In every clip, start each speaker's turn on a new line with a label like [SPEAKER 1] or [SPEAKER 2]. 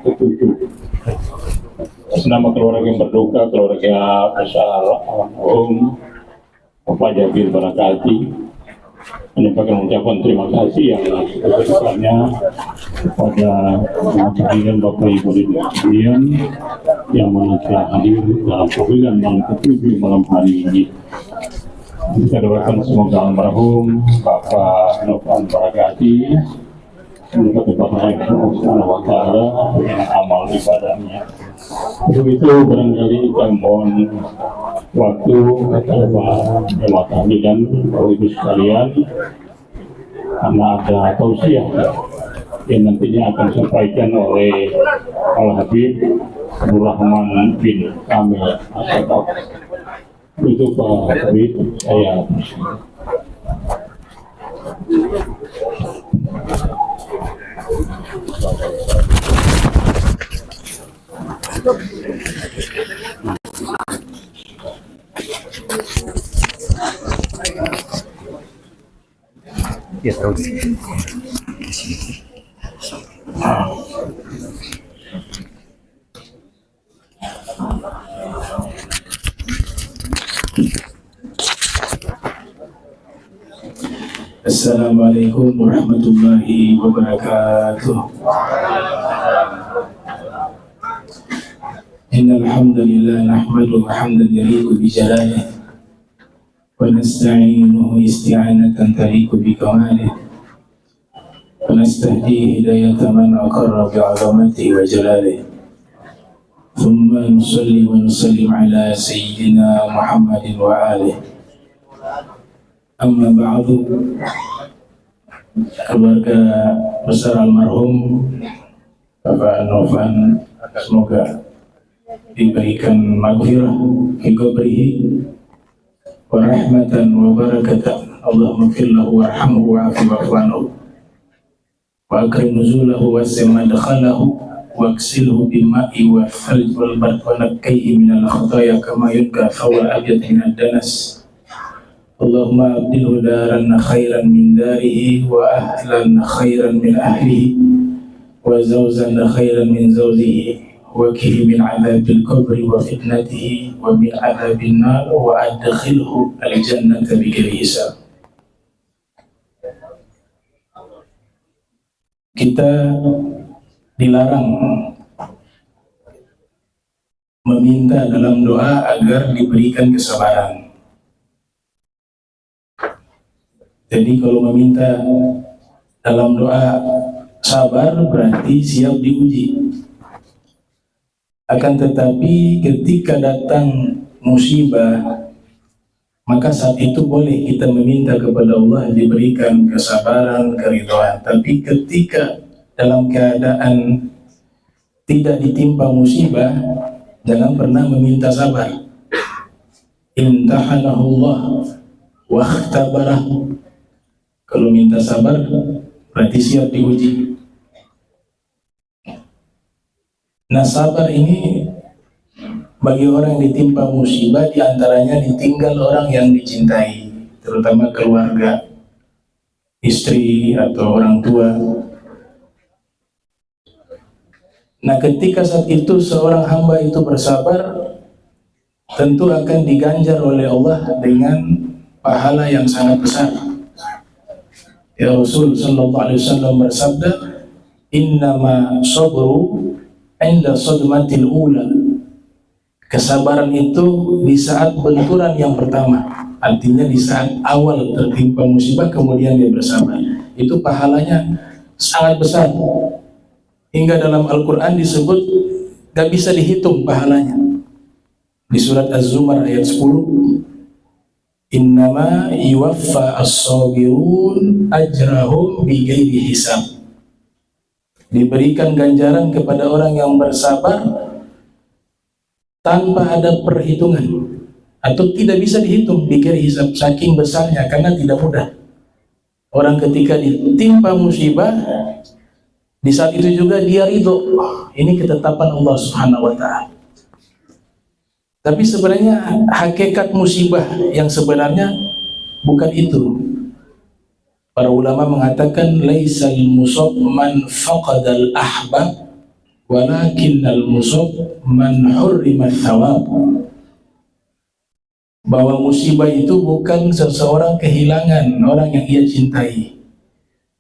[SPEAKER 1] ketujuh. Atas nama keluarga yang berduka, keluarga besar almarhum Bapak Jabir Barakati, menyampaikan ucapan terima kasih yang sebesar-besarnya kepada hadirin Bapak Ibu sekalian yang telah hadir dalam panggilan malam ketujuh malam hari ini. Kita doakan semoga almarhum Bapak Novan Barakati semoga kepada Allah Subhanahu wa Ta'ala dengan amal ibadahnya. Untuk itu barangkali kita mohon waktu kepada jemaah tahlilan Bapak Ibu sekalian, karena ada tausiah yang nantinya akan disampaikan oleh Al Habib Nur Rahman bin Kamil Asyadab. Itu Pak Habib, saya
[SPEAKER 2] ya tahu.
[SPEAKER 3] Assalamualaikum warahmatullahi wabarakatuh. Innal hamdalillah nahmaduhu hamdan yaliqu bi jalalihi wa nasta'inuhu isti'anatan taliqu bi kamalihi wa nastahdihi hidayata man aqarra bi 'azamatihi wa jalalihi. Thumma nusalli wa nusallim ala sayyidina Muhammadin wa alihi. Amma ba'du. Keluarga besar almarhum Bapak Novan, semoga diberikan maghfirah fi qabrihi wa rahmatan wa barakatan. Allahumma fir lahu warhamhu wa'afi wa'fu anhu wa akrim nuzulahu wa wasi' madkhalahu wa aksilhu bima'i wa thalj wal bard wa naqqih minal khataaya kama yunqa thawbal abyad minad danas. Allahumma abdilhu daran khairan min darihi wa ahlan khairan min ahlihi wa zawzan khairan min zawzihi wa qih min adzabil qabri wa fitnatihi wa min adzabin nar wa adkhilhu al-jannata bighairi hisab. Kita dilarang meminta dalam doa agar diberikan kesabaran. Jadi kalau meminta dalam doa sabar berarti siap diuji. Akan tetapi ketika datang musibah, maka saat itu boleh kita meminta kepada Allah diberikan kesabaran, keridhaan. Tapi ketika dalam keadaan tidak ditimpa musibah, jangan pernah meminta sabar. Imtahanahullah wa ikhtabarah. Kalau minta sabar berarti siap diuji. Nah, sabar ini bagi orang yang ditimpa musibah, diantaranya ditinggal orang yang dicintai, terutama keluarga, istri atau orang tua. Nah, ketika saat itu seorang hamba itu bersabar, tentu akan diganjar oleh Allah dengan pahala yang sangat besar. Ya Rasul sallallahu alaihi wasallam bersabda, "Innama sabru 'inda sadmatil ula." Kesabaran itu di saat benturan yang pertama, artinya di saat awal tertimpa musibah kemudian dia bersabar. Itu pahalanya sangat besar. Hingga dalam Al-Qur'an disebut gak bisa dihitung pahalanya. Di surat Az-Zumar ayat 10, "Innama yuwaffa as-sabirun ajrahum bighairi hisab." Diberikan ganjaran kepada orang yang bersabar tanpa ada perhitungan, atau tidak bisa dihitung bighairi hisab, saking besarnya, karena tidak mudah. Orang ketika ditimpa musibah, di saat itu juga dia ridho, ini ketetapan Allah Subhanahu wa Ta'ala. Tapi sebenarnya hakikat musibah yang sebenarnya bukan itu. Para ulama mengatakan laisal musab man faqadal ahbab walakinnal musab man hurrima thawab. Bahwa musibah itu bukan seseorang kehilangan orang yang ia cintai,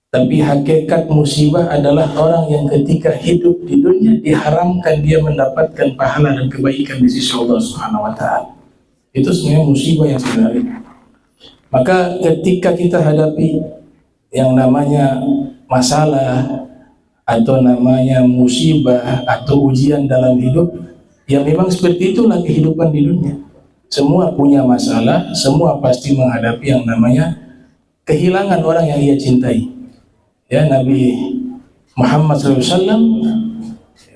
[SPEAKER 3] tapi hakikat musibah adalah orang yang ketika hidup di dunia diharamkan dia mendapatkan pahala dan kebaikan di sisi Allah Subhanahu wa taala. Itu sebenarnya musibah yang sebenarnya. Maka ketika kita hadapi yang namanya masalah atau namanya musibah atau ujian dalam hidup, ya memang seperti itulah kehidupan di dunia. Semua punya masalah, semua pasti menghadapi yang namanya kehilangan orang yang ia cintai. Ya, Nabi Muhammad SAW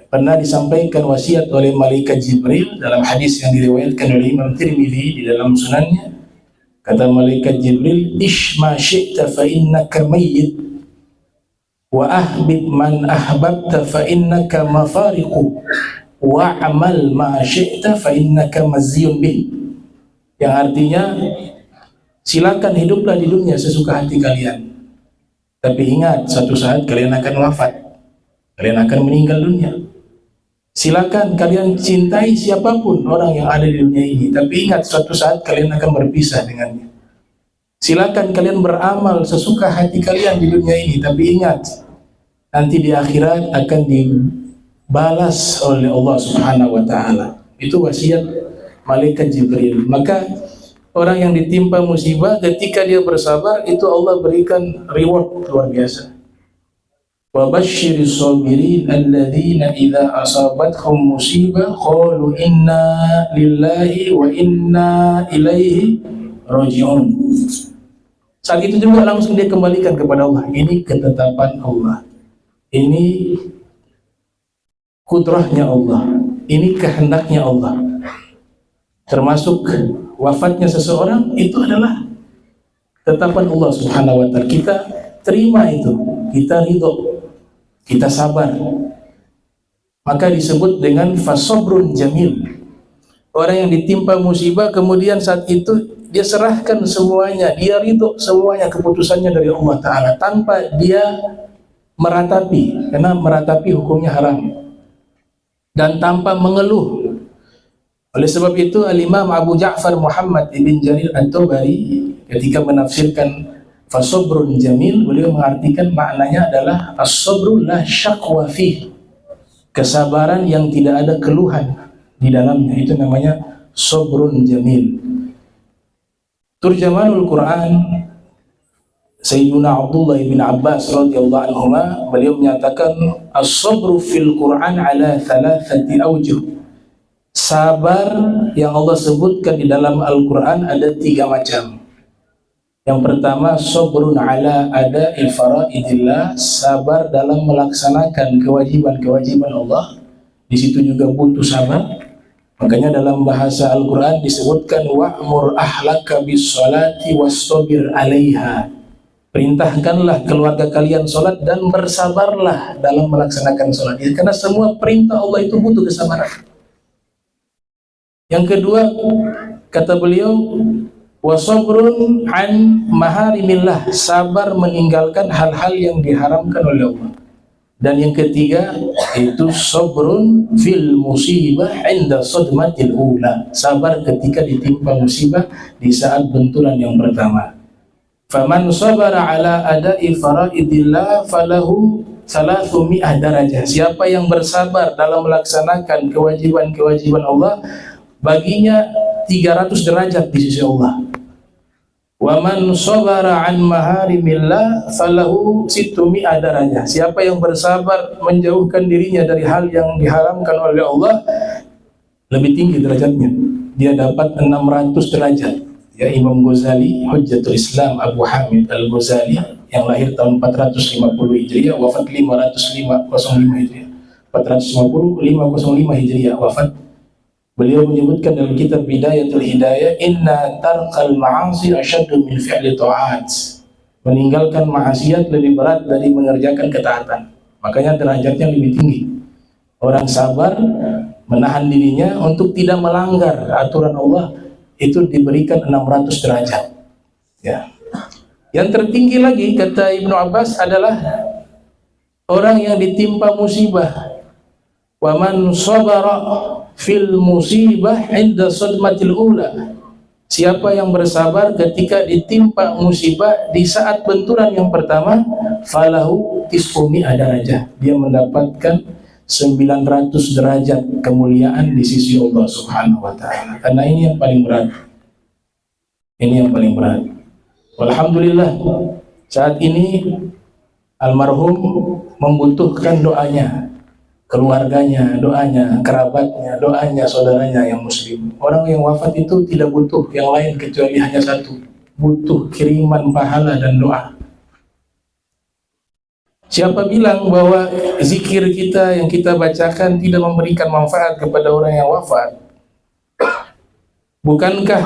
[SPEAKER 3] pernah disampaikan wasiat oleh malaikat Jibril dalam hadis yang diriwayatkan oleh Imam Tirmidzi di dalam sunannya. Kata malaikat Jibril, "Ish ma syi'ta fa innaka mayyit wa ahbib man ahbabta fa innaka mafariqu wa amal ma syi'ta fa innaka mazziyun bih." Yang artinya, silakan hiduplah di dunia sesuka hati kalian, tapi ingat suatu saat kalian akan wafat, kalian akan meninggal dunia. Silakan kalian cintai siapapun orang yang ada di dunia ini, tapi ingat suatu saat kalian akan berpisah dengannya. Silakan kalian beramal sesuka hati kalian di dunia ini, tapi ingat nanti di akhirat akan dibalas oleh Allah Subhanahu wa taala. Itu wasiat malaikat Jibril. Maka orang yang ditimpa musibah ketika dia bersabar, itu Allah berikan reward luar biasa. Wa basyiris sabirin alladzina idza asabathum musibah qalu inna lillahi wa inna ilaihi raji'un. Saat itu juga langsung dia kembalikan kepada Allah. Ini ketetapan Allah, ini kudrahnya Allah, ini kehendaknya Allah. Termasuk wafatnya seseorang itu adalah tetapan Allah Subhanahu wa taala. Kita terima itu, kita ridho, kita sabar. Maka disebut dengan fasabrun jamil. Orang yang ditimpa musibah kemudian saat itu dia serahkan semuanya, dia ridho semuanya keputusannya dari Allah taala tanpa dia meratapi, karena meratapi hukumnya haram, dan tanpa mengeluh. Oleh sebab itu Al-Imam Abu Ja'far Muhammad ibn Jarir At-Tabari ketika menafsirkan fasabrun jamil, beliau mengartikan maknanya adalah as-sabru la syaqwa fih, kesabaran yang tidak ada keluhan di dalamnya, itu namanya sabrun jamil. Turjamanul Quran Sayyiduna Abdullah bin Abbas radhiyallahu anhuma, beliau menyatakan as-sabru fil Quran ala thalathati awjuh. Sabar yang Allah sebutkan di dalam Al-Quran ada 3 macam. Yang pertama, sabrun ala ada'i faraidillah, sabar dalam melaksanakan kewajiban-kewajiban Allah. Di situ juga butuh sabar. Makanya dalam bahasa Al-Quran disebutkan wa'mur ahlaka bis salati wastabir alaiha. Perintahkanlah keluarga kalian sholat dan bersabarlah dalam melaksanakan sholat. Ya, karena semua perintah Allah itu butuh kesabaran. Yang kedua, kata beliau, wasabrun an maharimillah, sabar meninggalkan hal-hal yang diharamkan oleh Allah. Dan yang ketiga itu sabrun fil musibah inda sadmatil ula, sabar ketika ditimpa musibah di saat benturan yang pertama. Faman sabara ala ada'i faraidillah falahu 300 darajah. Siapa yang bersabar dalam melaksanakan kewajiban-kewajiban Allah, baginya 300 derajat di sisi Allah. Wa man sabara an maharimillah falahu 600 darajah. Siapa yang bersabar menjauhkan dirinya dari hal yang diharamkan oleh Allah, lebih tinggi derajatnya. Dia dapat 600 derajat. Ya, Imam Ghazali, Hujjatul Islam Abu Hamid Al-Ghazali, yang lahir tahun 450 Hijriah, wafat 505 Hijriah. 505 Hijriah wafat. Beliau menyebutkan dalam kitab Bidayatul Hidayah, inna tarqal ma'asi asyaddu min fi'li ta'at. Meninggalkan maksiat lebih berat dari mengerjakan ketaatan. Makanya derajatnya lebih tinggi. Orang sabar menahan dirinya untuk tidak melanggar aturan Allah, itu diberikan 600 derajat. Ya. Yang tertinggi lagi kata Ibnu Abbas adalah orang yang ditimpa musibah wa man sabara fil musibah inda sadmatil ula. Siapa yang bersabar ketika ditimpa musibah di saat benturan yang pertama, falahu tis'umi darajah. Dia mendapatkan 900 derajat kemuliaan di sisi Allah Subhanahu wa taala. Karena ini yang paling berat. Ini yang paling berat. Alhamdulillah saat ini almarhum membutuhkan doanya, keluarganya, doanya, kerabatnya, doanya, saudaranya yang muslim. Orang yang wafat itu tidak butuh yang lain kecuali hanya satu, butuh kiriman pahala dan doa. Siapa bilang bahwa zikir kita yang kita bacakan tidak memberikan manfaat kepada orang yang wafat? Bukankah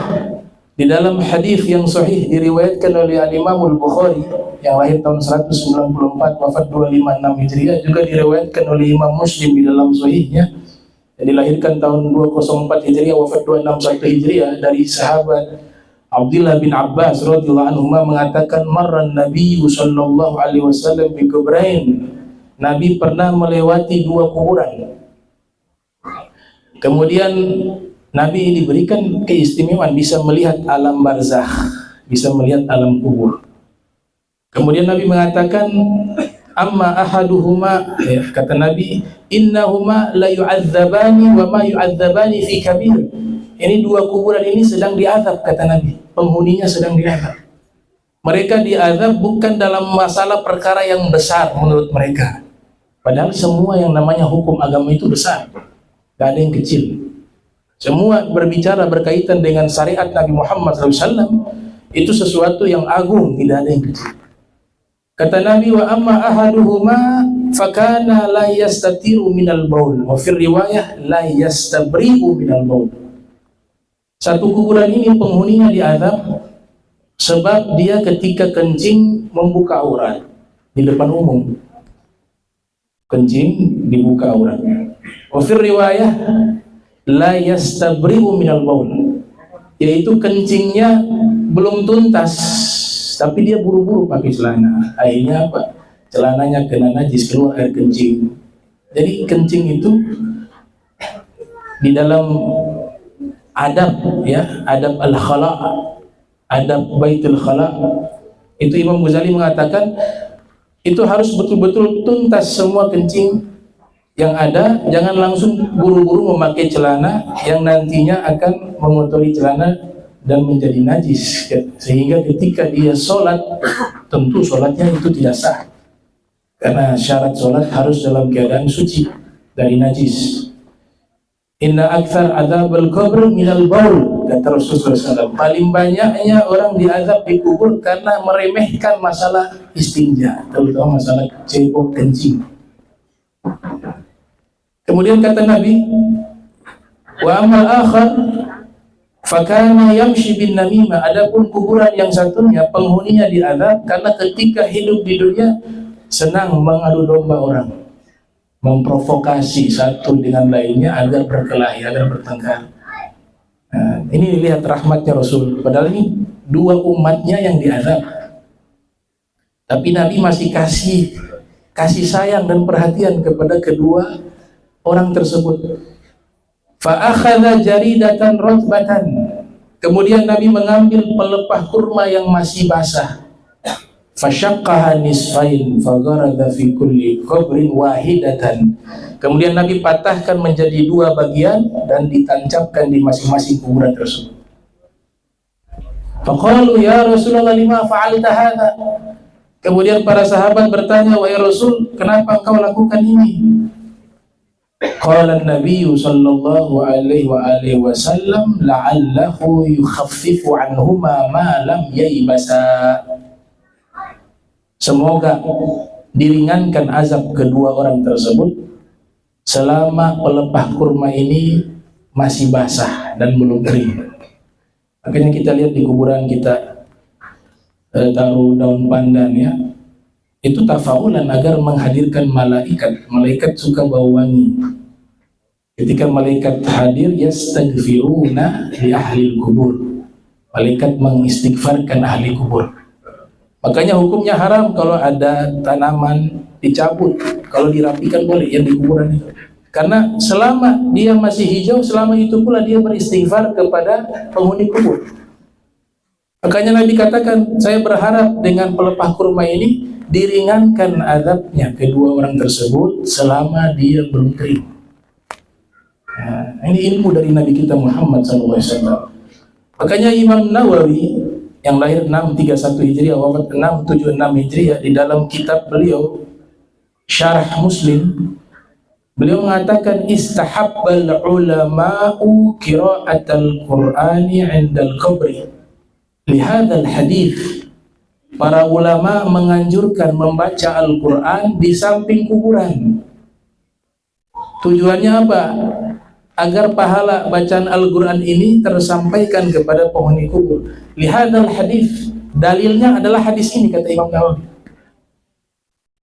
[SPEAKER 3] di dalam hadis yang sahih diriwayatkan oleh Imam Al-Bukhari yang lahir tahun 194 wafat 256 Hijriah, juga diriwayatkan oleh Imam Muslim di dalam sahihnya yang dilahirkan tahun 204 Hijriah wafat 261 Hijriah, dari sahabat Abdullah bin Abbas radhiyallahu anhu mengatakan, marran Nabi sallallahu alaihi wasallam bi kubrain. Nabi pernah melewati dua kuburan. Kemudian Nabi diberikan keistimewaan bisa melihat alam barzakh, bisa melihat alam kubur. Kemudian Nabi mengatakan, amma ahaduhuma, kata Nabi, innahuma la yu'adzabani wa ma yu'adzabani fi kabir. Ini dua kuburan ini sedang diazab, kata Nabi. Penghuninya sedang diazab. Mereka diazab bukan dalam masalah perkara yang besar menurut mereka. Padahal semua yang namanya hukum agama itu besar, gak ada yang kecil. Semua berbicara berkaitan dengan syariat Nabi Muhammad SAW itu sesuatu yang agung, tidak ada yang kecil. Kata Nabi, wa amma ahaduhuma fakana la yastatiru minal baul wa fir riwayah la yastabri'u minal baul. Satu kuburan ini penghuninya diazab sebab dia ketika kencing membuka aurat di depan umum. Kencing dibuka auratnya. Wa fir riwayah la yastabri'u minal baul, yaitu kencingnya belum tuntas tapi dia buru-buru pakai celana. Akhirnya apa? Celananya kena najis, keluar air kencing. Jadi kencing itu di dalam adab, ya, adab al-khala', adab baitul khala', itu Imam Ghazali mengatakan itu harus betul-betul tuntas semua kencing yang ada, jangan langsung buru-buru memakai celana yang nantinya akan mengotori celana dan menjadi najis, sehingga ketika dia sholat tentu sholatnya itu tidak sah, karena syarat sholat harus dalam keadaan suci dari najis. Inna aktsar adzabal qabr minal baul, kata Rasulullah SAW. Paling banyaknya orang diazab di kubur karena meremehkan masalah istinja, terutama masalah cebok kencing. Kemudian kata Nabi, wa amal akhar fakana yamshi bin namimah. Adapun kuburan yang satunya penghuninya diazab karena ketika hidup di dunia senang mengadu domba orang, memprovokasi satu dengan lainnya agar berkelahi, agar bertengkar. Nah, ini lihat rahmatnya Rasul. Padahal ini dua umatnya yang diazab, tapi Nabi masih kasih sayang dan perhatian kepada kedua orang tersebut. Fa akhadha jaridatan ratbatan. Kemudian Nabi mengambil pelepah kurma yang masih basah. Fasyaqqaha nisfain fagharada fi kulli qabrin wahidatan. Kemudian Nabi patahkan menjadi dua bagian dan ditancapkan di masing-masing kuburan tersebut. Faqalu ya Rasulullah lima fa'alta hadza. Kemudian para sahabat bertanya, wahai Rasul, kenapa engkau lakukan ini? Qala Nabi sallallahu alaihi wa alihi wasallam la'allahu yukhaffifu anhuma ma lam yaibasa. Semoga diringankan azab kedua orang tersebut selama pelepah kurma ini masih basah dan belum kering. Makanya kita lihat di kuburan kita taruh daun pandan, ya, itu tafaulan agar menghadirkan malaikat. Malaikat suka bau wangi. Ketika malaikat hadir, yastaghfiruna li ahli kubur. Malaikat mengistighfarkan ahli kubur. Makanya hukumnya haram kalau ada tanaman dicabut, kalau dirapikan boleh yang di kuburan itu. Karena selama dia masih hijau, selama itu pula dia beristighfar kepada penghuni kubur. Makanya Nabi katakan, saya berharap dengan pelepah kurma ini diringankan azabnya kedua orang tersebut selama dia belum kering. Nah, ini ilmu dari Nabi kita Muhammad SAW. Makanya Imam Nawawi yang lahir 631 Hijriah, wafat 676 Hijriah, di dalam kitab beliau Syarah Muslim, beliau mengatakan istahabbal ulama'u qira'atal Qur'ani 'indal qabri. Lihadzal hadits, para ulama menganjurkan membaca Al-Qur'an di samping kuburan. Tujuannya apa? Agar pahala bacaan Al-Qur'an ini tersampaikan kepada penghuni kubur. Lihadzal hadits, dalilnya adalah hadis ini, kata Imam Nawawi.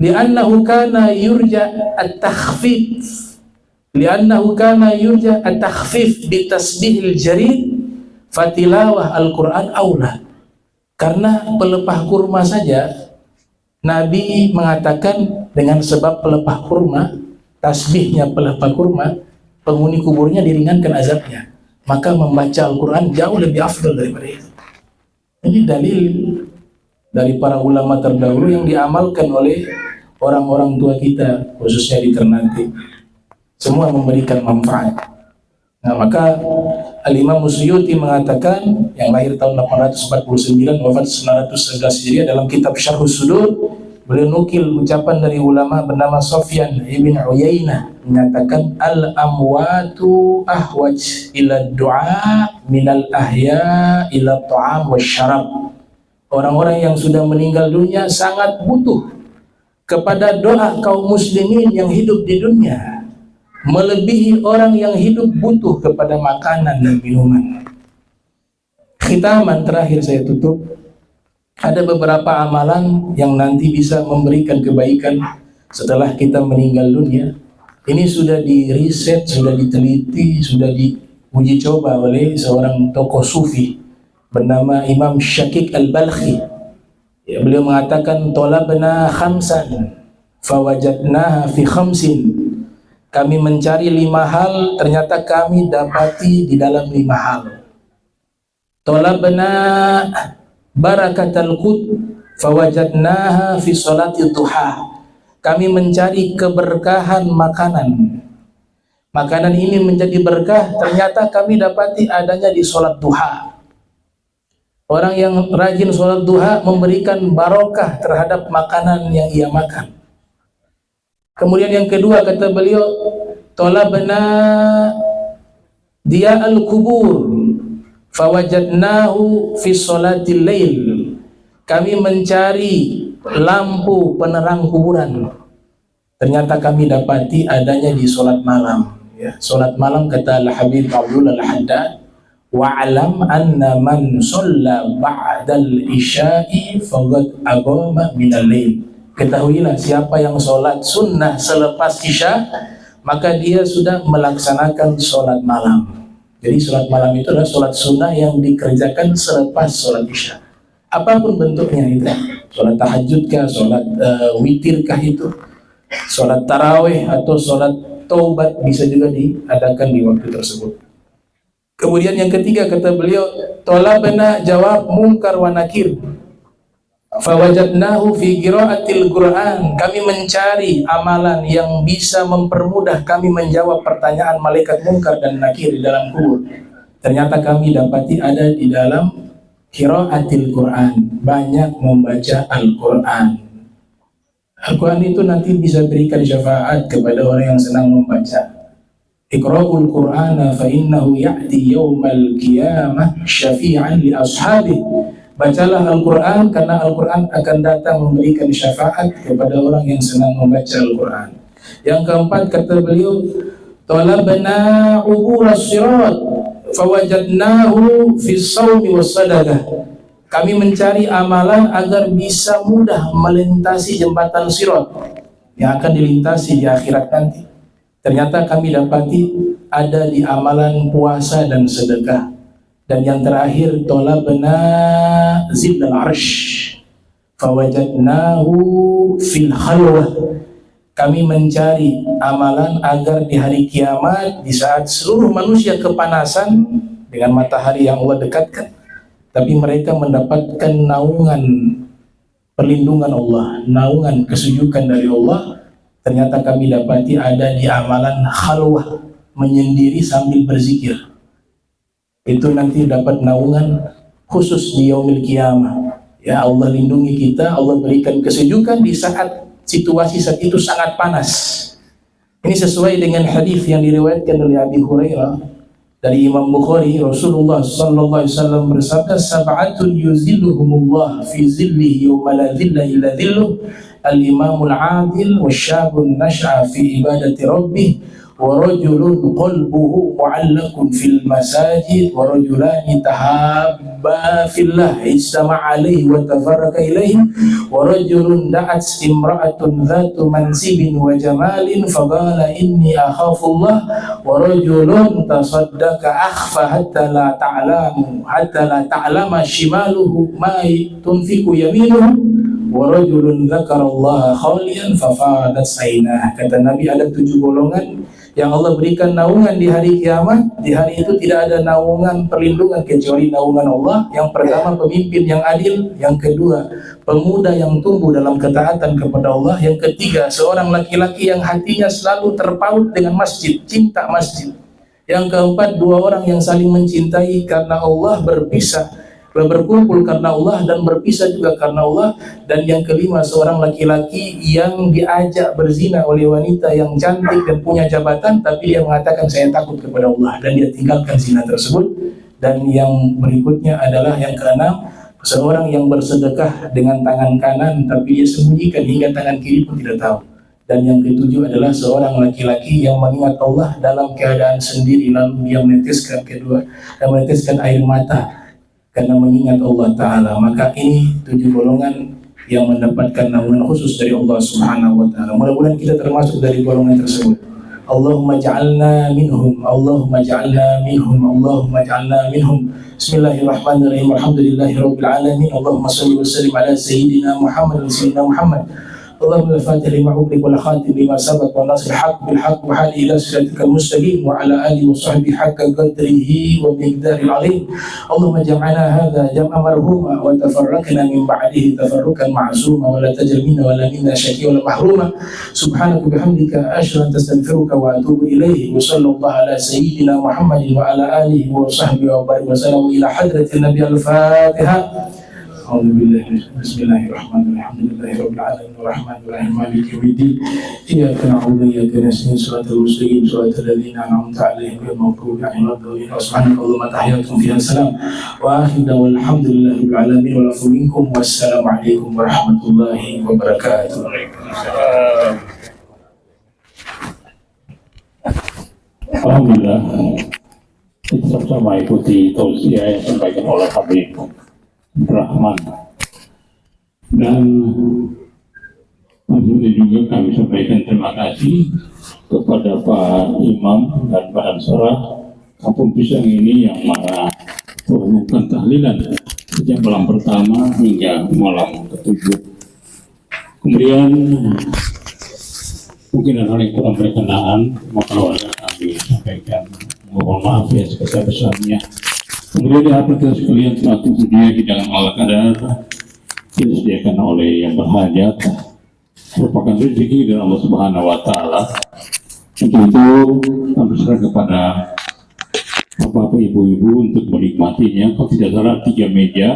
[SPEAKER 3] Li'annahu kana yurja at-takhfif. Li'annahu kana yurja at-takhfif bi tasbihil jarid fatilawah Al-Qur'an aula. Karena pelepah kurma saja Nabi mengatakan dengan sebab pelepah kurma, tasbihnya pelepah kurma, penghuni kuburnya diringankan azabnya. Maka membaca Al-Qur'an jauh lebih afdal daripada itu. Ini dalil dari para ulama terdahulu yang diamalkan oleh orang-orang tua kita, khususnya di Ternate. Semua memberikan manfaat. Nah, maka Al-Imam Suyuti mengatakan, yang lahir tahun 849, wafat 911 Hijriah, dalam kitab Syarhus Sudur, beliau nukil ucapan dari ulama bernama Sufyan ibn Uyainah, menyatakan al-amwatu ahwaj ila du'a minal ahya ila ta'am wasyarab. Orang-orang yang sudah meninggal dunia sangat butuh kepada doa kaum muslimin yang hidup di dunia, melebihi orang yang hidup butuh kepada makanan dan minuman. Khitaman terakhir saya tutup, ada beberapa amalan yang nanti bisa memberikan kebaikan setelah kita meninggal dunia. Ini sudah diriset, sudah diteliti, sudah diuji coba oleh seorang tokoh sufi bernama Imam Syakik Al-Balkhi. Ya, beliau mengatakan tolabna khamsan fawajadnaha fi khamsin. Kami mencari 5 hal, ternyata kami dapati di dalam 5 hal. Tolabna barakatal qut fawajadnaha fi sholati duha. Kami mencari keberkahan makanan. Makanan ini menjadi berkah, ternyata kami dapati adanya di sholat duha. Orang yang rajin sholat duha memberikan barokah terhadap makanan yang ia makan. Kemudian yang kedua, kata beliau, tolabna dia al-kubur fawajadnahu fi sholatil lail. Kami mencari lampu penerang kuburan, ternyata kami dapati adanya di sholat malam. Ya, sholat malam, kata Al-Habib Abdullah Al-Haddad, wa'alam anna man sholla ba'dal isya'i faqad aqama minal lail. Ketahuilah, siapa yang sholat sunnah selepas isya, maka dia sudah melaksanakan sholat malam. Jadi sholat malam itu adalah sholat sunnah yang dikerjakan selepas sholat isya, apapun bentuknya itu. Sholat tahajudkah, sholat witirkah itu, sholat tarawih atau sholat taubat bisa juga diadakan di waktu tersebut. Kemudian yang ketiga, kata beliau, tolabna jawab munkar wa nakir fawajadnahu fi qiraatil Qur'an. Kami mencari amalan yang bisa mempermudah kami menjawab pertanyaan malaikat munkar dan nakir di dalam kubur. Ternyata kami dapati ada di dalam qiraatil Qur'an, banyak membaca Al-Qur'an. Al-Qur'an itu nanti bisa berikan syafaat kepada orang yang senang membaca. Iqra'ul Qur'ana fa innahu ya'ti yaumal qiyamah syafi'an li ashabihi. Bacalah Al-Qur'an karena Al-Qur'an akan datang memberikan syafaat kepada orang yang senang membaca Al-Qur'an. Yang keempat, kata beliau, talabna uburas sirat fawajadnahu fi shaumi was sadaqah. Kami mencari amalan agar bisa mudah melintasi jembatan sirat yang akan dilintasi di akhirat nanti. Ternyata kami dapati ada di amalan puasa dan sedekah. Dan yang terakhir, tolabna zillal arsh fawajadnahu fil khalwah. kami mencari amalan agar di hari kiamat, di saat seluruh manusia kepanasan dengan matahari yang Allah dekatkan, tapi mereka mendapatkan naungan perlindungan Allah, naungan kesejukan dari Allah, ternyata kami dapati ada di amalan khalwah, menyendiri sambil berzikir. Itu nanti dapat naungan khusus di yaumil qiyamah. Ya, Allah lindungi kita, Allah berikan kesejukan di saat situasi saat itu sangat panas. Ini sesuai dengan hadis yang diriwayatkan oleh Abi Hurairah dari Imam Bukhari. Rasulullah sallallahu alaihi wasallam bersabda, sab'atun yuzilluhumullah fi zillihi yawma la dhilla illa dhilluh, al-imamul adil wasyabun nash'a fi ibadati rabbih wa rajulun qalbuhu mu'allaqun fil masajid wa rajulani tahabba fillah ijtama'a alayhi wa tafarraqa ilayhi wa rajulun da'at imra'atun dhatu mansibin wa jamalin faqala inni akhafullah wa rajulun tasaddaqa akhfa hatta la ta'lama shimaluhu ma tunfiqu yaminuhu wa rajulun dzakarallaha khaliyan fafadat aynah. Kata Nabi, ada 7 golongan yang Allah berikan naungan di hari kiamat. Di hari itu tidak ada naungan perlindungan kecuali naungan Allah. Yang pertama, pemimpin yang adil. Yang kedua, pemuda yang tumbuh dalam ketaatan kepada Allah. Yang ketiga, seorang laki-laki yang hatinya selalu terpaut dengan masjid, cinta masjid. Yang keempat, 2 orang yang saling mencintai karena Allah, berkumpul karena Allah dan berpisah juga karena Allah. Dan yang kelima, seorang laki-laki yang diajak berzina oleh wanita yang cantik dan punya jabatan, tapi dia mengatakan saya takut kepada Allah dan dia tinggalkan zina tersebut. Dan yang berikutnya adalah yang keenam, seorang yang bersedekah dengan tangan kanan tapi dia sembunyikan hingga tangan kiri pun tidak tahu. Dan yang ketujuh adalah seorang laki-laki yang mengingat Allah dalam keadaan sendiri, lalu dia meneteskan air mata karena mengingat Allah Ta'ala. Maka ini 7 golongan yang mendapatkan naungan khusus dari Allah Subhanahu wa Ta'ala. Mudah-mudahan kita termasuk dari golongan tersebut. Allahumma ja'alna minhum, Allahumma ja'alna minhum, Allahumma ja'alna minhum. Bismillahirrahmanirrahim. Alhamdulillahi rabbil alamin. Allahumma shalli wa sallim ala sayyidina Muhammad wa sayyidina Muhammad. Allahumma al-fatih lima uqlik wal khatim lima sabaq wa nasir haq bil haq wa hadi ila siratikal mustaqim wa ala alihi wa sahbihi haqqa qadrihi wa miqdaril azim. Allahumma jam'ana hadha jam'a marhuma wa tafarraqna min ba'dihi tafarruqan ma'suma wa la tajal minna wa la minna syaqiyya wa la mahruma. Subhanaka bihamdika asyhadu an astaghfiruka wa atubu ilaihi. Wa sallallahu ala sayyidina Muhammadin wa ala alihi wa sahbihi wa barik wa sallam ila hadratin nabiy al-Fatihah. Bismillahirrahmanirrahim. Alhamdulillahi rabbil alamin arrahmanir rahim maliki yaumiddin. Iyyaka na'budu wa iyyaka nasta'in shiratal mustaqim shiratal ladzina an'amta 'alaihim ghairil maghdubi 'alaihim waladdallin. Subhanakallahumma tahiyyatuhum fiha salam wa akhiru walhamdulillahi rabbil alamin wa lafu minkum wassalamu alaikum warahmatullahi wabarakatuh.
[SPEAKER 1] Alhamdulillah, kita sama-sama ikuti tausiah yang disampaikan oleh Habib Rahman. Dan maksudnya juga kami sampaikan terima kasih kepada Pak Imam dan Pak Ansarah Kampung Pisang ini yang mana melakukan tahlilan sejak malam pertama hingga malam ke-7. Kemudian mungkin ada hal yang kurang berkenaan, maka keluarga kami sampaikan mohon maaf ya sebesar-besarnya. Kemudian di hati kita sekalian suatu dunia hidangan Allah kadar disediakan oleh yang berhajat, merupakan rezeki dari Allah Subhanahu wa Ta'ala. Untuk itu kami serahkan kepada bapak ibu-ibu untuk menikmatinya. Kalau tidak salah 3 meja,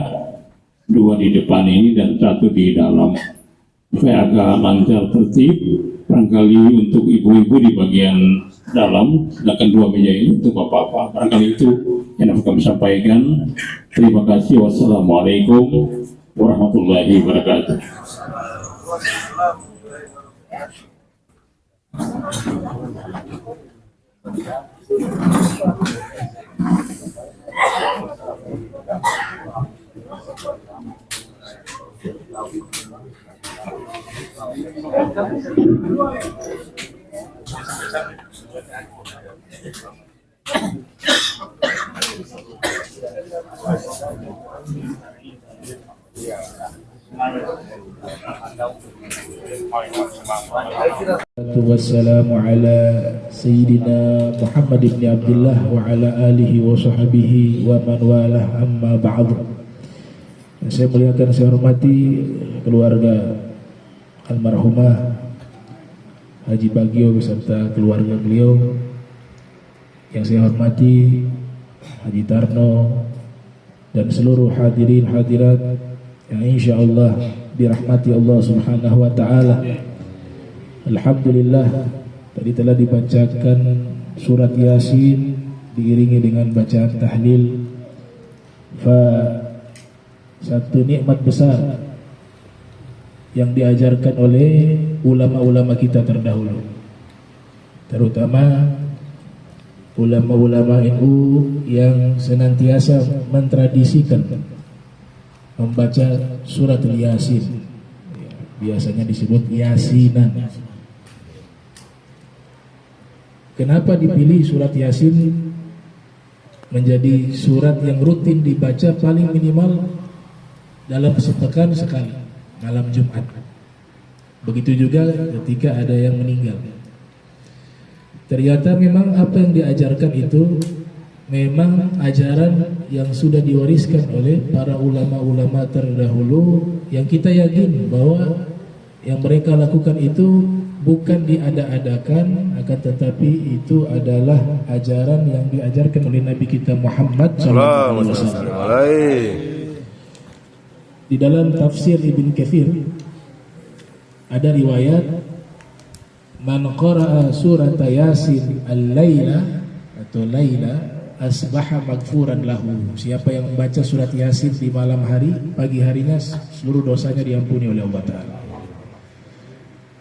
[SPEAKER 1] 2 di depan ini dan 1 di dalam, supaya agak lancar tertib. Barangkali untuk ibu-ibu di bagian dalam, sedangkan 2 meja ini untuk bapak-bapak. Barangkali itu yang dapat kami sampaikan. Terima kasih. Wassalamualaikum warahmatullahi wabarakatuh.
[SPEAKER 4] wassalamu ala Sayyidina Muhammad ibn Abdullah wa ala alihi wa sahbihi wa man walah, amma ba'd. Saya muliakan, saya hormati keluarga almarhumah Haji Bagio beserta keluarga beliau. Yang saya hormati Haji Tarno dan seluruh hadirin hadirat yang insyaallah dirahmati Allah Subhanahu wa taala. Alhamdulillah, tadi telah dibacakan surat Yasin diiringi dengan bacaan tahlil. Satu nikmat besar yang diajarkan oleh ulama-ulama kita terdahulu, terutama ulama-ulama NU yang senantiasa mentradisikan membaca surat Yasin, biasanya disebut Yasinan. Kenapa dipilih surat Yasin menjadi surat yang rutin dibaca paling minimal dalam sepekan sekali, malam Jumat? Begitu juga ketika ada yang meninggal. Ternyata memang apa yang diajarkan itu memang ajaran yang sudah diwariskan oleh para ulama-ulama terdahulu, yang kita yakin bahwa yang mereka lakukan itu bukan diada-adakan, akan tetapi itu adalah ajaran yang diajarkan oleh Nabi kita Muhammad SAW. Di dalam tafsir Ibn Katsir ada riwayat, man qara'a surat Yasin al-laila atau laila asbaha maghfuran lahu. Siapa yang membaca surat Yasin di malam hari, pagi harinya seluruh dosanya diampuni oleh Allah Ta'ala.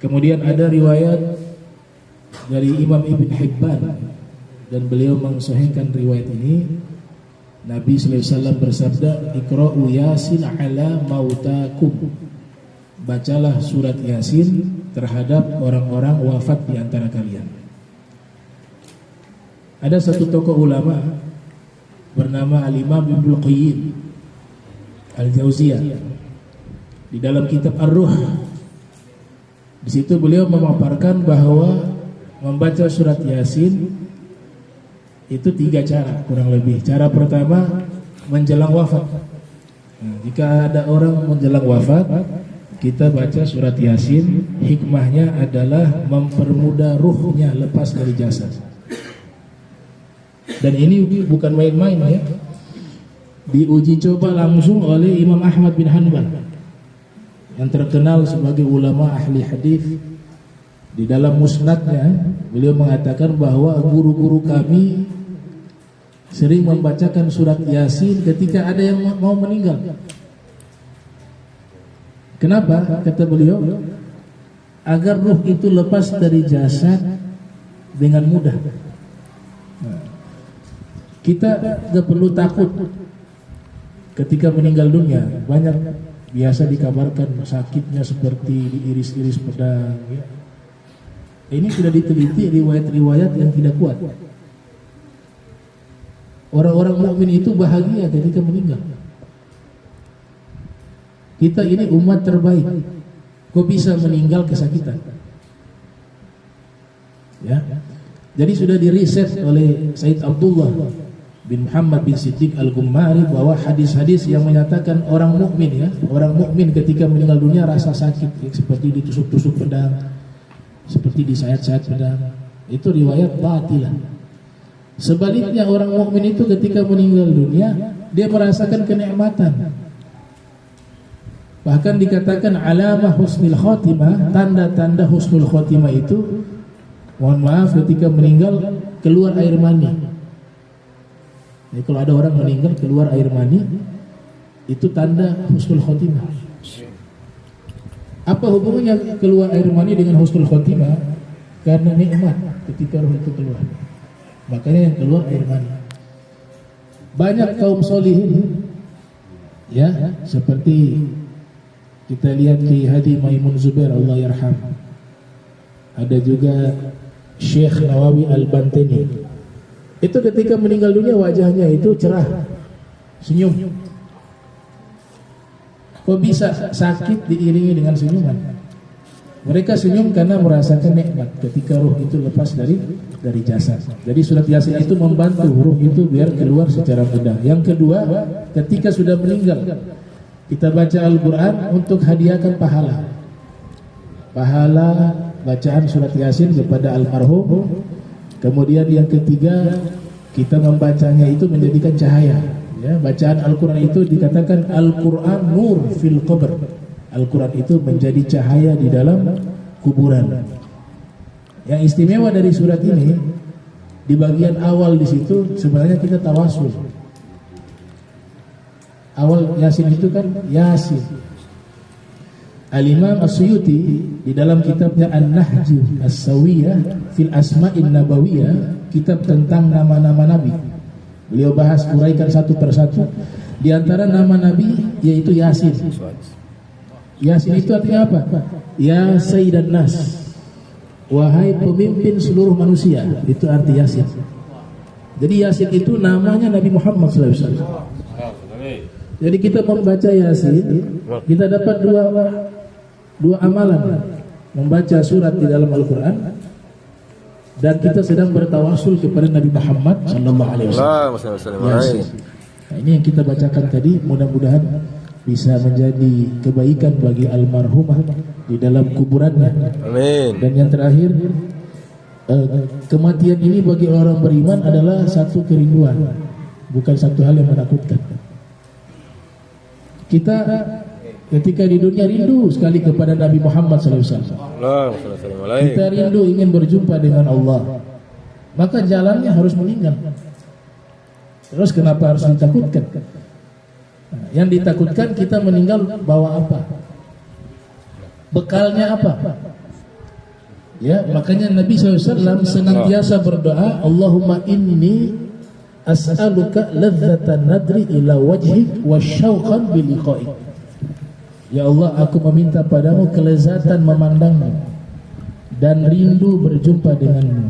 [SPEAKER 4] Kemudian ada riwayat dari Imam Ibn Hibban, dan beliau mensahihkan riwayat ini. Nabi SAW bersabda, Iqra'u Yasin ala mautakum. Bacalah surat Yasin terhadap orang-orang wafat di antara kalian. Ada satu tokoh ulama bernama Al-Imam Ibnu Qayyim Al-Jauziyah, di dalam kitab Ar-Ruh, di situ beliau memaparkan bahwa membaca surat Yasin itu 3 cara kurang lebih. Cara pertama menjelang wafat. Nah, jika ada orang menjelang wafat, kita baca surat Yasin. Hikmahnya adalah mempermudah ruhnya lepas dari jasad. Dan ini bukan main-main ya. Diuji coba langsung oleh Imam Ahmad bin Hanbal, yang terkenal sebagai ulama ahli hadis. Di dalam musnadnya beliau mengatakan bahwa guru-guru kami sering membacakan surat Yasin ketika ada yang mau meninggal. Kenapa? Kata beliau, agar ruh itu lepas dari jasad dengan mudah. Kita gak perlu takut ketika meninggal dunia. Banyak biasa dikabarkan sakitnya seperti diiris-iris pedang ya. Ini sudah diteliti riwayat-riwayat yang tidak kuat. Orang-orang mukmin itu bahagia ketika meninggal. Kita ini umat terbaik, kok bisa meninggal kesakitan? Ya. Jadi sudah diriset oleh Said Abdullah bin Muhammad bin Siddiq Al-Gummari bahwa hadis-hadis yang menyatakan orang mukmin ya, orang mukmin ketika meninggal dunia rasa sakit ya, seperti ditusuk-tusuk pedang, seperti disayat-sayat pedang, itu riwayat batilah. Sebaliknya orang mukmin itu ketika meninggal dunia dia merasakan kenikmatan. Bahkan dikatakan alamah husnul khotimah, tanda-tanda husnul khotimah itu, mohon maaf, ketika meninggal keluar air mani. Jadi kalau ada orang meninggal keluar air mani, itu tanda husnul khotimah. Apa hubungannya keluar air mani dengan husnul khotimah? Karena nikmat ketika roh itu keluar, makanya yang keluar air mani. Banyak kaum solihin ya, seperti kita lihat di Hadi Maimun Zubair Allah yarham. Ada juga Syekh Nawawi Al-Bantani. Itu ketika meninggal dunia wajahnya itu cerah, senyum. Kok bisa sakit diiringi dengan senyuman? Mereka senyum karena merasakan nikmat ketika ruh itu lepas dari jasad. Jadi surat Yasin itu membantu ruh itu biar keluar secara mudah. Yang kedua, ketika sudah meninggal, kita baca Al-Quran untuk hadiahkan pahala. Pahala bacaan surat Yasin kepada almarhum. Kemudian yang ketiga, kita membacanya itu menjadikan cahaya. Ya, bacaan Al-Quran itu dikatakan Al-Quran nur fil qabr. Al-Quran itu menjadi cahaya di dalam kuburan. Yang istimewa dari surat ini, di bagian awal di situ sebenarnya kita tawasul. Awal Yasin itu kan Yasin. Al-Imam As-Suyuti di dalam kitabnya An-Nahju As-Sawiyah fil Asma'in Nabawiyah, kitab tentang nama-nama Nabi, beliau bahas uraikan satu persatu. Di antara nama Nabi yaitu Yasin. Yasin itu artinya apa? Ya Sayyidan Nas, wahai pemimpin seluruh manusia. Itu arti Yasin. Jadi Yasin itu namanya Nabi Muhammad SAW. Jadi kita membaca Yasin, kita dapat dua amalan. Membaca surat di dalam Al-Quran, dan kita sedang bertawasul kepada Nabi Muhammad SAW. Yasin. Nah, ini yang kita bacakan tadi, mudah-mudahan bisa menjadi kebaikan bagi almarhumah di dalam kuburannya. Amin. Dan yang terakhir, kematian ini bagi orang beriman adalah satu kerinduan, bukan satu hal yang menakutkan. Kita ketika di dunia rindu sekali kepada Nabi Muhammad SAW. Kita rindu ingin berjumpa dengan Allah, maka jalannya harus meninggal. Terus kenapa harus ditakutkan? Yang ditakutkan kita meninggal bawa apa? Bekalnya apa? Ya, makanya Nabi SAW senantiasa berdoa, Allahumma inni as'aluka ladzatan nadri ila wajhik wa syauqan bi liqa'ik. Ya Allah, aku meminta padamu kelezatan memandangmu dan rindu berjumpa denganmu.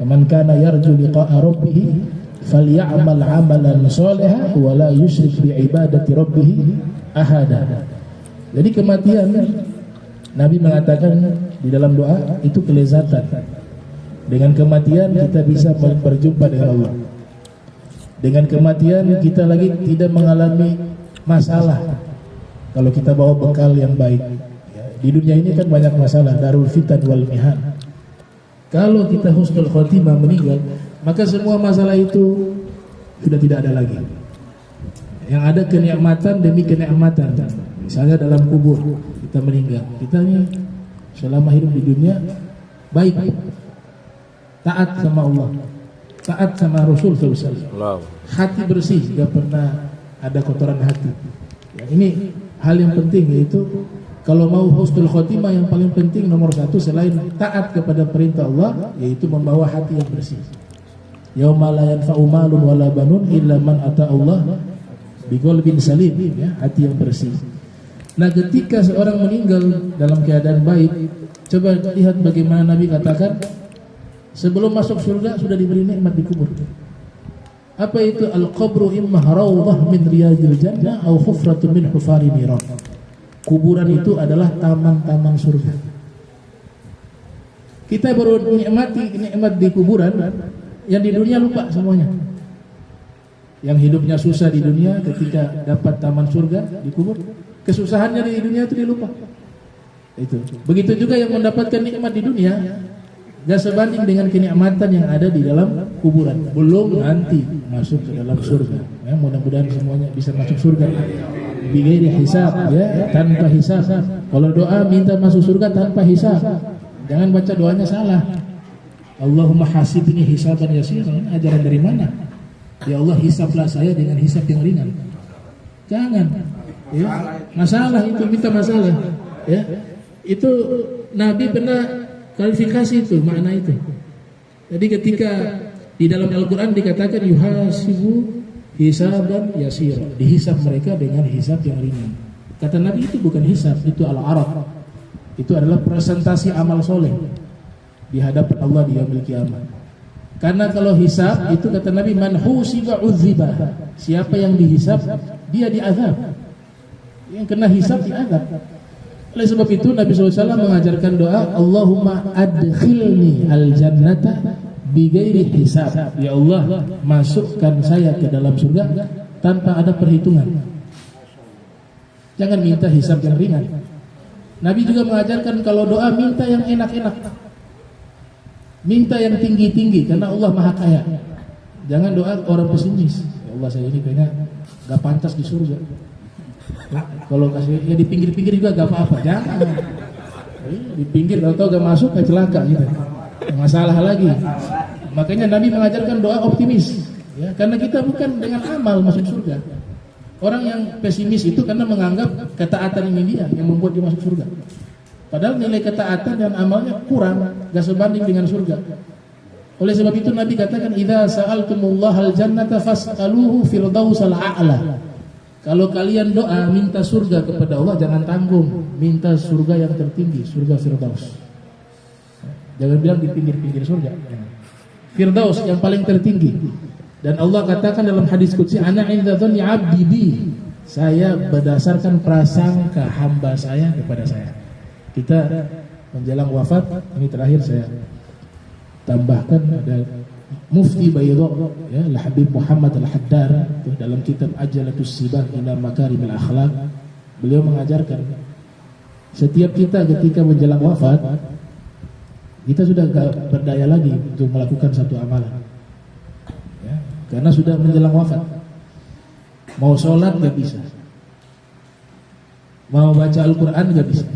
[SPEAKER 4] Man kana yarju liqa'a rabbih falyamal amalan sholihan wa la yusyrik bi ibadati rabbih ahada. Jadi kematian, Nabi mengatakan di dalam doa itu kelezatan. Dengan kematian kita bisa berjumpa dengan Allah. Dengan kematian kita lagi tidak mengalami masalah. Kalau kita bawa bekal yang baik. Di dunia ini kan banyak masalah, darul fitan wal mihan. Kalau kita husnul khotimah meninggal, maka semua masalah itu sudah tidak ada lagi. Yang ada kenikmatan demi kenikmatan. Misalnya dalam kubur kita meninggal, kita ini selama hidup di dunia baik, taat sama Allah, taat sama Rasul SAW, hati bersih, tidak pernah ada kotoran hati. Ya, ini hal yang penting, yaitu kalau mau husnul khotimah yang paling penting nomor satu selain taat kepada perintah Allah, yaitu membawa hati yang bersih. Yauma la yanfa'u malun wala banun illa man ata Allah biqalbin salim, ya, hati yang bersih. Nah, ketika seorang meninggal dalam keadaan baik, coba lihat bagaimana Nabi katakan sebelum masuk surga sudah diberi nikmat di kubur. Apa itu? Al-qabru imma rawdah min riyadil jannah aw hufratun min hufari niran. Kuburan itu adalah taman-taman surga. Kita baru nikmati nikmat di kuburan, yang di dunia lupa semuanya. Yang hidupnya susah di dunia ketika dapat taman surga di kubur, kesusahannya di dunia itu dilupa. Itu. Begitu juga yang mendapatkan nikmat di dunia, gak sebanding dengan kenikmatan yang ada di dalam kuburan. Belum nanti masuk ke dalam surga. Ya, mudah-mudahan semuanya bisa masuk surga. Bighairi hisab, ya, tanpa hisab. Kalau doa minta masuk surga tanpa hisab, jangan baca doanya salah. Allahumma hasibni hisaban yasiran. Ajaran dari mana? Ya Allah, hisablah saya dengan hisab yang ringan. Jangan. Ya, masalah itu, minta masalah. Ya, itu Nabi pernah klarifikasi itu, makna itu. Jadi ketika di dalam Al-Quran dikatakan yuhasibu hisaban yasira, dihisab mereka dengan hisab yang ringan. Kata Nabi itu bukan hisab, itu al-araf. Itu adalah presentasi amal soleh di hadapan Allah di yaumil kiamat. Karena kalau hisab itu kata Nabi man husiba udziba, siapa yang dihisab dia diazab. Yang kena hisab diazab. Oleh sebab itu Nabi SAW mengajarkan doa, Allahumma adkhilni al-jannata bighairi hisab. Ya Allah, masukkan saya ke dalam surga tanpa ada perhitungan. Jangan minta hisab yang ringan. Nabi juga mengajarkan kalau doa minta yang enak-enak, minta yang tinggi-tinggi, karena Allah Maha Kaya. Jangan doa orang pesimis. Ya Allah, saya ini kayaknya gak pantas di surga. Kalau kasih ya di pinggir-pinggir juga gak apa-apa. Jangan di pinggir, kalau gak masuk kayak celaka gitu, masalah lagi. Makanya Nabi mengajarkan doa optimis, ya, karena kita bukan dengan amal masuk surga. Orang yang pesimis itu karena menganggap ketaatan ini dia yang membuat dia masuk surga. Padahal nilai ketaatan dan amalnya kurang, gak sebanding dengan surga. Oleh sebab itu Nabi katakan, idza sa'altumullahal jannata fas'aluhu firdausal a'la. Kalau kalian doa minta surga kepada Allah, jangan tanggung, minta surga yang tertinggi, surga Firdaus. Jangan bilang di pinggir-pinggir surga. Firdaus yang paling tertinggi. Dan Allah katakan dalam hadis qudsi, ana inda dzanni 'abdi bi. Saya berdasarkan prasangka hamba saya kepada saya. Kita menjelang wafat, ini terakhir saya tambahkan, ada Mufti Baydha, ya, Al-Habib Muhammad Al-Haddar, dalam kitab Ajalatus Sibah ila Makarimil Akhlaq, beliau mengajarkan setiap kita ketika menjelang wafat, kita sudah gak berdaya lagi untuk melakukan satu amalan, ya, karena sudah menjelang wafat. Mau sholat gak bisa, mau baca Al-Quran gak bisa.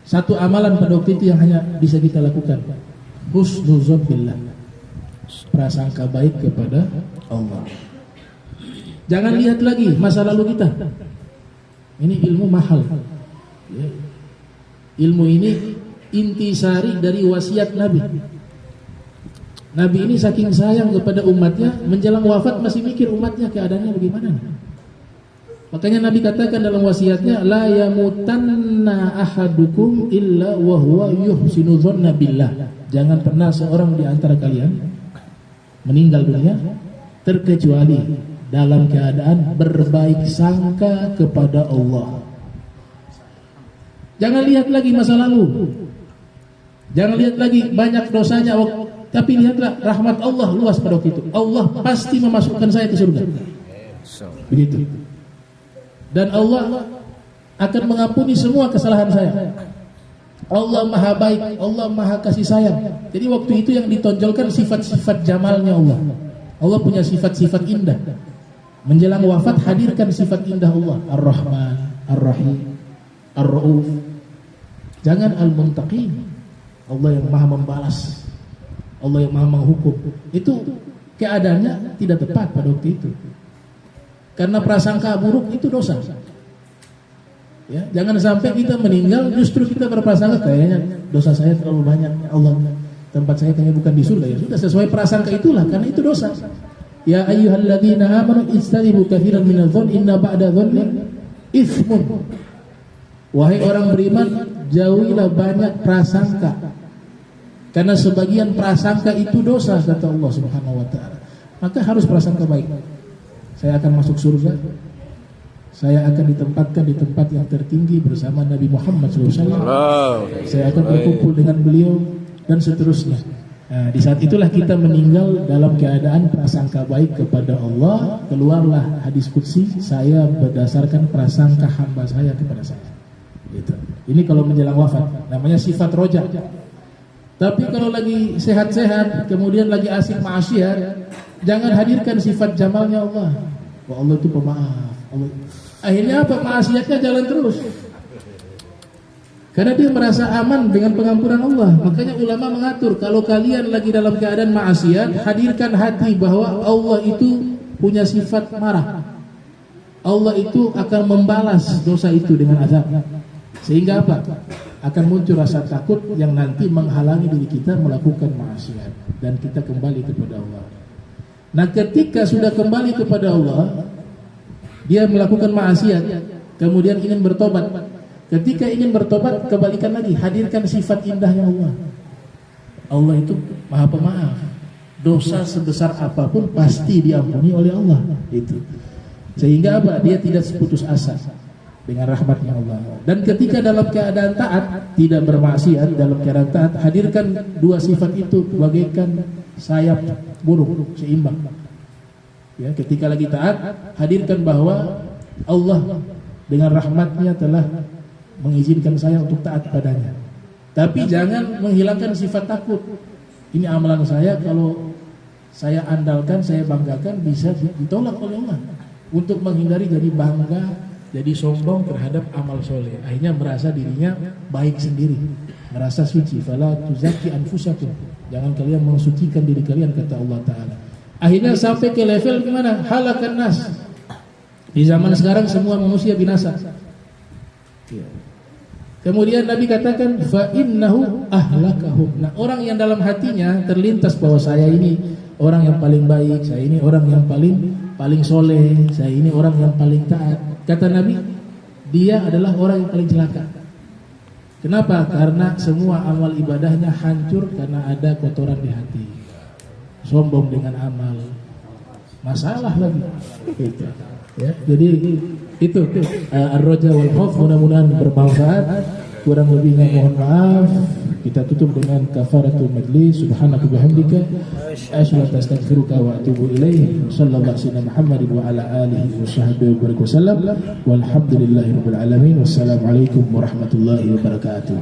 [SPEAKER 4] Satu amalan pada waktu itu yang hanya bisa kita lakukan, husnuzon billah, prasangka baik kepada Allah. Jangan lihat lagi masa lalu kita. Ini ilmu mahal, ya. Ilmu ini intisari dari wasiat Nabi. Nabi ini saking sayang kepada umatnya, menjelang wafat masih mikir umatnya keadaannya bagaimana. Makanya Nabi katakan dalam wasiatnya, la yamutanna ahadukum illa wa huwa yuhsinu dzanna billah. Jangan pernah seorang di antara kalian meninggal dunia terkecuali dalam keadaan berbaik sangka kepada Allah. Jangan lihat lagi masa lalu, jangan lihat lagi banyak dosanya, tapi lihatlah rahmat Allah luas pada waktu itu. Allah pasti memasukkan saya ke surga, begitu. Dan Allah akan mengampuni semua kesalahan saya. Allah Maha baik, Allah Maha kasih sayang. Jadi waktu itu yang ditonjolkan sifat-sifat jamalnya Allah. Allah punya sifat-sifat indah. Menjelang wafat hadirkan sifat indah Allah, Ar-Rahman, Ar-Rahim, Ar-Ra'uf. Jangan Al-Muntaqim, Allah yang Maha membalas, Allah yang Maha menghukum. Itu keadaannya tidak tepat pada waktu itu. Karena prasangka buruk itu dosa. Ya, jangan sampai kita meninggal justru kita berprasangka kayaknya dosa saya terlalu banyak, Allah, tempat saya kayaknya bukan di surga. Ya sudah, sesuai prasangka itulah, karena itu dosa. Ya ayyuhalladzina amanu ijtanibu katsiran minadh-dhanni inna ba'da dhanni itsmun. Wahai orang beriman, jauhilah banyak prasangka, karena sebagian prasangka itu dosa, kata Allah Subhanahu wa taala. Maka harus prasangka baik. Saya akan masuk surga, saya akan ditempatkan di tempat yang tertinggi bersama Nabi Muhammad SAW. Saya akan berkumpul dengan beliau dan seterusnya. Nah, di saat itulah kita meninggal dalam keadaan prasangka baik kepada Allah. Keluarlah hadis qudsi, saya berdasarkan prasangka hamba saya kepada saya. Gitu. Ini kalau menjelang wafat, namanya sifat roja. Tapi kalau lagi sehat-sehat, kemudian lagi asik maksiat, jangan hadirkan sifat jamalnya Allah. Wah, Allah itu pemaaf. Allah. Akhirnya apa? Maksiatnya jalan terus. Karena dia merasa aman dengan pengampunan Allah. Makanya ulama mengatur, kalau kalian lagi dalam keadaan maksiat, hadirkan hati bahwa Allah itu punya sifat marah. Allah itu akan membalas dosa itu dengan azab. Sehingga apa? Akan muncul rasa takut yang nanti menghalangi diri kita melakukan maksiat dan kita kembali kepada Allah. Nah, ketika sudah kembali kepada Allah, dia melakukan maksiat, kemudian ingin bertobat. Ketika ingin bertobat, kebalikan lagi, hadirkan sifat indahnya Allah. Allah itu Maha Pemaaf. Dosa sebesar apapun pasti diampuni oleh Allah. Itu. Sehingga apa? Dia tidak putus asa. dengan rahmatnya Allah. Dan ketika dalam keadaan taat, tidak bermaksiat, dalam keadaan taat, hadirkan dua sifat itu bagaikan sayap burung seimbang. Ya, ketika lagi taat, hadirkan bahwa Allah dengan rahmatnya telah mengizinkan saya untuk taat padanya. Tapi jangan menghilangkan sifat takut. Ini amalan saya, kalau saya andalkan, saya banggakan, bisa ditolak oleh Allah. Untuk menghindari jadi bangga, jadi sombong terhadap amal soleh, akhirnya merasa dirinya baik sendiri, merasa suci. Fala tuzakki anfusakum, jangan kalian mensucikan diri kalian, kata Allah Ta'ala. Akhirnya sampai ke level gimana? Halakan nas. Di zaman sekarang semua manusia binasa. Kemudian Nabi katakan fa innahu ahlakahum. Nah, orang yang dalam hatinya terlintas bahwa saya ini orang yang paling baik, saya ini orang yang paling soleh, saya ini orang yang paling taat. Kata Nabi, dia adalah orang yang paling celaka. Kenapa? Karena semua amal ibadahnya hancur karena ada kotoran di hati. Sombong dengan amal, masalah lagi. Gitu. Ya, jadi itu ar-raja wal khauf, mudah-mudahan bermanfaat. Kurang lebihnya mohon maaf. Kita tutup dengan kafaratul majlis. Subhanaka bihamdika asyhadu an la astaghfiruka wa atubu ilaih. Sallallahu alaihi wasallam Muhammadin wa ala alihi wa sahbihi wasallam. Walhamdulillahirabbil alamin. Wassalamualaikum warahmatullahi wabarakatuh.